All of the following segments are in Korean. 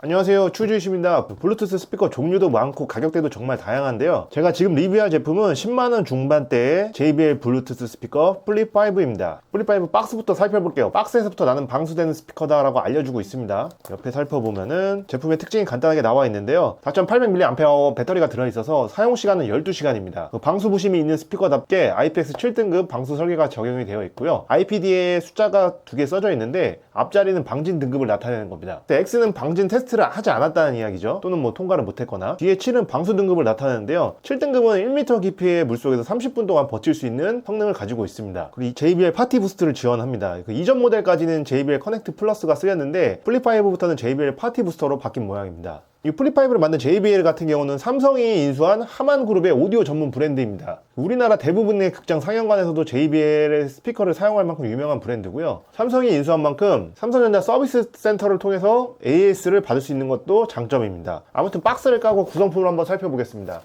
안녕하세요, 추주이십니다. 블루투스 스피커 종류도 많고 가격대도 정말 다양한데요, 제가 지금 리뷰할 제품은 10만원 중반대의 JBL 블루투스 스피커 플립5입니다. 플립5 박스부터 살펴볼게요. 박스에서부터 나는 방수되는 스피커다 라고 알려주고 있습니다. 옆에 살펴보면은 제품의 특징이 간단하게 나와 있는데요, 4800mAh 배터리가 들어있어서 사용시간은 12시간입니다 방수 부심이 있는 스피커답게 IPX7등급 방수 설계가 적용이 되어 있고요, IPD에 숫자가 2개 써져 있는데 앞자리는 방진 등급을 나타내는 겁니다. X는 방진 테스트를 하지 않았다는 이야기죠. 또는 뭐 통과를 못했거나. 뒤에 7은 방수 등급을 나타내는데요, 7등급은 1m 깊이의 물속에서 30분 동안 버틸 수 있는 성능을 가지고 있습니다. 그리고 이 JBL 파티 부스트를 지원합니다. 이전 모델까지는 JBL 커넥트 플러스가 쓰였는데 플립5부터는 JBL 파티 부스터로 바뀐 모양입니다. 이 플립5를 만든 JBL 같은 경우는 삼성이 인수한 하만 그룹의 오디오 전문 브랜드입니다. 우리나라 대부분의 극장 상영관에서도 JBL의 스피커를 사용할 만큼 유명한 브랜드고요, 삼성이 인수한 만큼 삼성전자 서비스 센터를 통해서 AS를 받을 수 있는 것도 장점입니다. 아무튼 박스를 까고 구성품을 한번 살펴보겠습니다.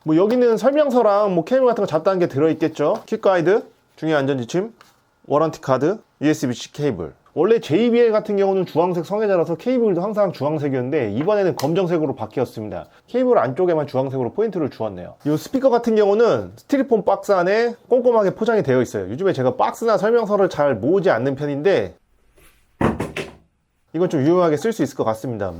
뭐 여기는 설명서랑 케이블 같은 거 잡다한 게 들어있겠죠. 킥 가이드, 중요 안전지침, 워런티 카드, USB-C 케이블. 원래 JBL 같은 경우는 주황색 성애자라서 케이블도 항상 주황색이었는데 이번에는 검정색으로 바뀌었습니다. 케이블 안쪽에만 주황색으로 포인트를 주었네요. 이 스피커 같은 경우는 스티로폼 박스 안에 꼼꼼하게 포장이 되어 있어요. 요즘에 제가 박스나 설명서를 잘 모으지 않는 편인데 이건 좀 유용하게 쓸 수 있을 것 같습니다.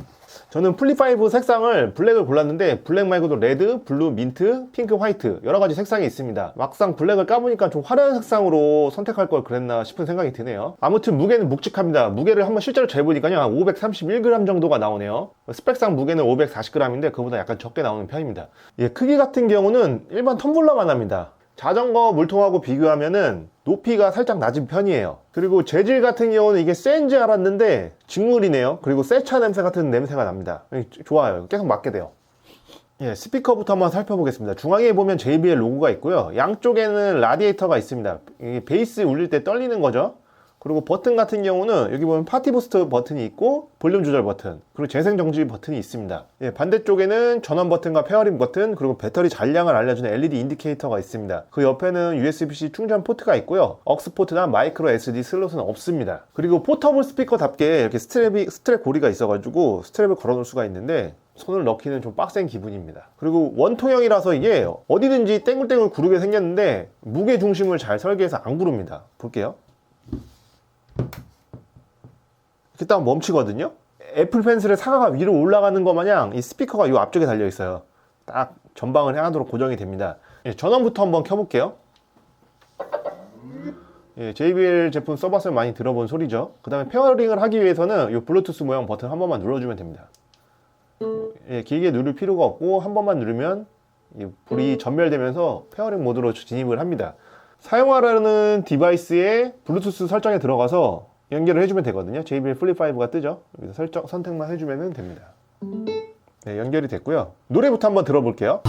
저는 플립5 색상을 블랙을 골랐는데 블랙 말고도 레드, 블루, 민트, 핑크, 화이트 여러가지 색상이 있습니다. 막상 블랙을 까보니까 좀 화려한 색상으로 선택할 걸 그랬나 싶은 생각이 드네요. 아무튼 무게는 묵직합니다. 무게를 한번 실제로 재보니까요, 한 531g 정도가 나오네요. 스펙상 무게는 540g인데 그보다 약간 적게 나오는 편입니다. 크기 같은 경우는 일반 텀블러만 합니다. 자전거 물통하고 비교하면은 높이가 살짝 낮은 편이에요. 그리고 재질 같은 경우는 이게 쇠인지 알았는데 직물이네요. 그리고 쇠차 냄새 같은 냄새가 납니다. 좋아요. 계속 맡게 돼요. 스피커부터 한번 살펴보겠습니다. 중앙에 보면 JBL 로고가 있고요, 양쪽에는 라디에이터가 있습니다. 이게 베이스 울릴 때 떨리는 거죠. 그리고 버튼 같은 경우는 여기 보면 파티 부스트 버튼이 있고 볼륨 조절 버튼, 그리고 재생 정지 버튼이 있습니다. 반대쪽에는 전원 버튼과 페어링 버튼, 그리고 배터리 잔량을 알려주는 LED 인디케이터가 있습니다. 그 옆에는 USB-C 충전 포트가 있고요, aux 포트나 마이크로 SD 슬롯은 없습니다. 그리고 포터블 스피커답게 이렇게 스트랩 고리가 있어가지고 스트랩을 걸어 놓을 수가 있는데 손을 넣기는 좀 빡센 기분입니다. 그리고 원통형이라서 이게 어디든지 땡글땡글 구르게 생겼는데 무게 중심을 잘 설계해서 안 구릅니다. 볼게요. 이렇게 딱 멈추거든요. 애플 펜슬의 사과가 위로 올라가는 것 마냥 이 스피커가 이 앞쪽에 달려 있어요. 딱 전방을 향하도록 고정이 됩니다. 전원부터 한번 켜볼게요. JBL 제품 써봤으면 많이 들어본 소리죠. 그 다음에 페어링을 하기 위해서는 이 블루투스 모양 버튼 한 번만 눌러주면 됩니다. 길게 누를 필요가 없고 한 번만 누르면 불이 전멸되면서 페어링 모드로 진입을 합니다. 사용하라는 디바이스에 블루투스 설정에 들어가서 연결을 해주면 되거든요. JBL 플립5가 뜨죠. 여기서 선택만 해주면 됩니다. 연결이 됐고요. 노래부터 한번 들어볼게요.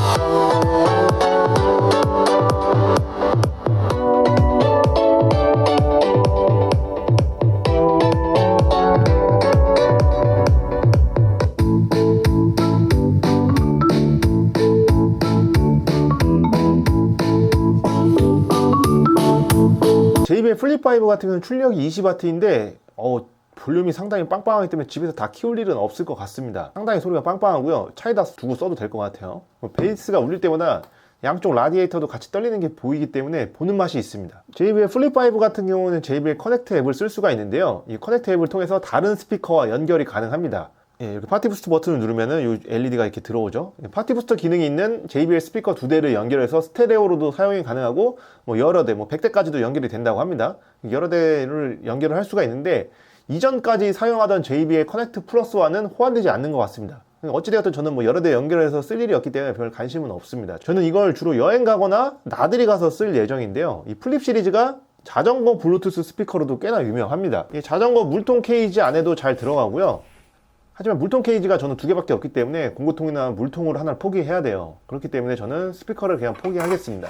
JBL 플립5 같은 경우는 출력이 20W인데 볼륨이 상당히 빵빵하기 때문에 집에서 다 키울 일은 없을 것 같습니다. 상당히 소리가 빵빵하고요, 차에다 두고 써도 될 것 같아요. 베이스가 울릴 때마다 양쪽 라디에이터도 같이 떨리는 게 보이기 때문에 보는 맛이 있습니다. JBL 플립5 같은 경우는 JBL 커넥트 앱을 쓸 수가 있는데요, 이 커넥트 앱을 통해서 다른 스피커와 연결이 가능합니다. 이렇게 파티 부스트 버튼을 누르면은 이 LED가 이렇게 들어오죠. 파티 부스터 기능이 있는 JBL 스피커 2대를 연결해서 스테레오로도 사용이 가능하고 여러 대, 100대까지도 연결이 된다고 합니다. 여러 대를 연결을 할 수가 있는데 이전까지 사용하던 JBL 커넥트 플러스와는 호환되지 않는 것 같습니다. 어찌되었든 저는 여러 대 연결해서 쓸 일이 없기 때문에 별 관심은 없습니다. 저는 이걸 주로 여행 가거나 나들이 가서 쓸 예정인데요, 이 플립 시리즈가 자전거 블루투스 스피커로도 꽤나 유명합니다. 이 자전거 물통 케이지 안에도 잘 들어가고요, 하지만 물통 케이지가 저는 2개밖에 없기 때문에 공구통이나 물통으로 하나를 포기해야 돼요. 그렇기 때문에 저는 스피커를 그냥 포기하겠습니다.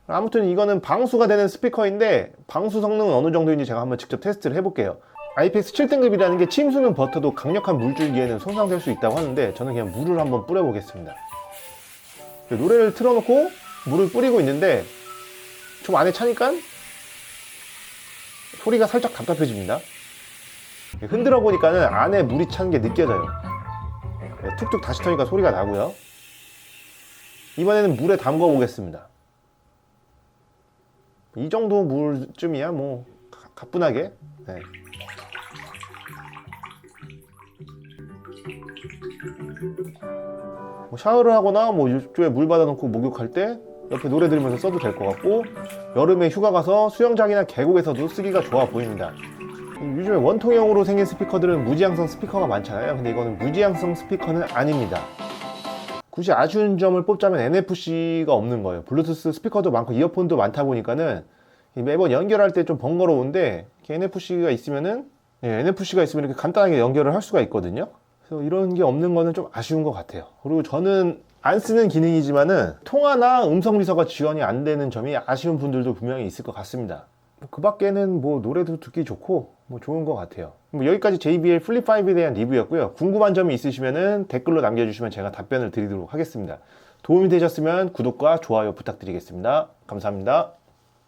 아무튼 이거는 방수가 되는 스피커인데 방수 성능은 어느 정도인지 제가 한번 직접 테스트를 해볼게요. IPX 7등급이라는 게 침수는 버텨도 강력한 물줄기에는 손상될 수 있다고 하는데 저는 그냥 물을 한번 뿌려보겠습니다. 노래를 틀어놓고 물을 뿌리고 있는데 좀 안에 차니까 소리가 살짝 답답해집니다. 흔들어 보니까는 안에 물이 차는 게 느껴져요. 툭툭 다시 터니까 소리가 나고요. 이번에는 물에 담궈 보겠습니다. 이 정도 물쯤이야 뭐 가뿐하게. 네. 뭐 샤워를 하거나 뭐 이쪽에 물 받아놓고 목욕할 때 옆에 노래 들으면서 써도 될 것 같고, 여름에 휴가 가서 수영장이나 계곡에서도 쓰기가 좋아 보입니다. 요즘에 원통형으로 생긴 스피커들은 무지향성 스피커가 많잖아요. 근데 이거는 무지향성 스피커는 아닙니다. 굳이 아쉬운 점을 뽑자면 NFC가 없는 거예요. 블루투스 스피커도 많고 이어폰도 많다 보니까는 매번 연결할 때 좀 번거로운데 NFC가 있으면은 NFC가 있으면 이렇게 간단하게 연결을 할 수가 있거든요. 그래서 이런 게 없는 거는 좀 아쉬운 것 같아요. 그리고 저는 안 쓰는 기능이지만은 통화나 음성 비서가 지원이 안 되는 점이 아쉬운 분들도 분명히 있을 것 같습니다. 그 밖에는 뭐 노래도 듣기 좋고 뭐 좋은 것 같아요. 뭐 여기까지 JBL 플립 5에 대한 리뷰였고요. 궁금한 점이 있으시면은 댓글로 남겨주시면 제가 답변을 드리도록 하겠습니다. 도움이 되셨으면 구독과 좋아요 부탁드리겠습니다. 감사합니다.